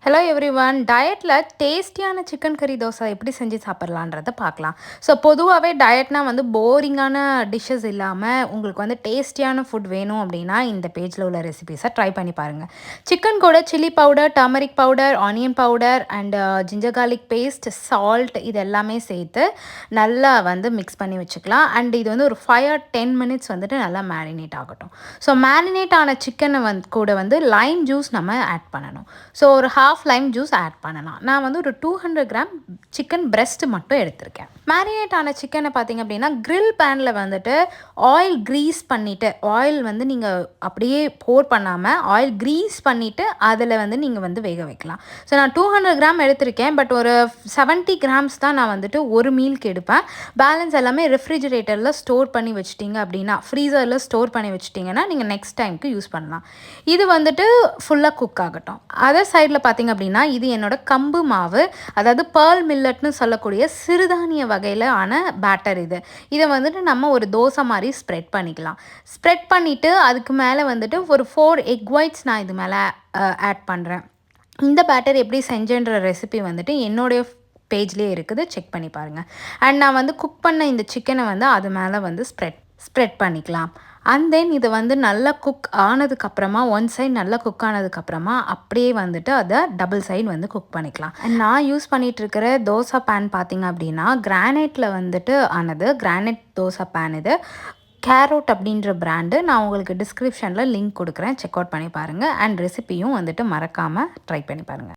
Hello everyone. டயட்டில் டேஸ்டியான chicken கறி தோசை எப்படி செஞ்சு சாப்பிட்லான்றத பார்க்கலாம். ஸோ பொதுவாகவே டயட்னா வந்து போரிங்கான டிஷ்ஷஸ் இல்லாமல் உங்களுக்கு வந்து டேஸ்டியான ஃபுட் வேணும் அப்படின்னா இந்த பேஜில் உள்ள ரெசிபீஸை ட்ரை பண்ணி பாருங்கள். சிக்கன் கூட chilli powder, turmeric powder, onion powder and ginger garlic paste, salt இது எல்லாமே சேர்த்து நல்லா வந்து மிக்ஸ் பண்ணி வச்சுக்கலாம். அண்ட் இது வந்து ஒரு 5 or 10 minutes வந்துட்டு நல்லா மேரினேட் ஆகட்டும். ஸோ மேரினேட் ஆன சிக்கனை கூட வந்து லைம் ஜூஸ் நம்ம ஆட் பண்ணணும். ஸோ ஒரு லைம் ஜூஸ் ஆட் பண்ணலாம். நான் வந்து ஒரு 200 கிராம் சிக்கன் பிரெஸ்ட் மட்டும் எடுத்திருக்கேன். மேரினேட் ஆன சிக்கனை பார்த்திங்க அப்படின்னா கிரில் பேனில் வந்துட்டு ஆயில் க்ரீஸ் பண்ணிவிட்டு, ஆயில் வந்து நீங்கள் அப்படியே போர் பண்ணாமல் ஆயில் க்ரீஸ் பண்ணிவிட்டு அதில் வந்து நீங்கள் வந்து வேக வைக்கலாம். ஸோ நான் 200 கிராம் எடுத்திருக்கேன். பட் ஒரு 70 கிராம்ஸ் தான் நான் வந்துட்டு ஒரு மீலுக்கு எடுப்பேன். பேலன்ஸ் எல்லாமே ரெஃப்ரிஜிரேட்டரில் ஸ்டோர் பண்ணி வச்சிட்டிங்க அப்படின்னா, ஃப்ரீசரில் ஸ்டோர் பண்ணி வச்சிட்டிங்கன்னா நீங்கள் நெக்ஸ்ட் டைமுக்கு யூஸ் பண்ணலாம். இது வந்துட்டு ஃபுல்லாக குக் ஆகட்டும். அதர் சைடில் பார்த்திங்க அப்படின்னா இது என்னோட கம்பு மாவு, அதாவது பேர்ல் மில்லட்னு சொல்லக்கூடிய சிறுதானிய வகையில் ஆன பேட்டர். இதை வந்துட்டு நம்ம ஒரு தோசை மாதிரி ஸ்ப்ரெட் பண்ணிக்கலாம். ஸ்ப்ரெட் பண்ணிவிட்டு அதுக்கு மேலே வந்துட்டு ஒரு 4 எக் ஒயிட்ஸ் நான் இது மேலே ஆட் பண்ணுறேன். இந்த பேட்டர் எப்படி செஞ்சேன்ற ரெசிபி வந்துட்டு என்னுடைய பேஜ்லேயே இருக்குது, செக் பண்ணி பாருங்கள். அண்ட் நான் வந்து குக் பண்ண இந்த சிக்கனை வந்து அது மேலே வந்து ஸ்ப்ரெட் பண்ணிக்கலாம். அண்ட் தென் இதை வந்து நல்லா குக் ஆனதுக்கப்புறமா, ஒன் சைட் நல்லா குக் ஆனதுக்கப்புறமா அப்படியே வந்துட்டு அதை டபுள் சைடு வந்து குக் பண்ணிக்கலாம். அண்ட் நான் யூஸ் பண்ணிகிட்ருக்கிற தோசை பேன் பார்த்திங்க அப்படின்னா கிரானைட்டில் வந்துட்டு ஆனது, கிரானைட் தோசை பேன் இது. கேரோட் அப்படின்ற பிராண்டு. நான் உங்களுக்கு டிஸ்கிரிப்ஷனில் லிங்க் கொடுக்குறேன், செக் அவுட் பண்ணி பாருங்கள். அண்ட் ரெசிபியும் வந்துட்டு மறக்காமல் ட்ரை பண்ணி பாருங்கள்.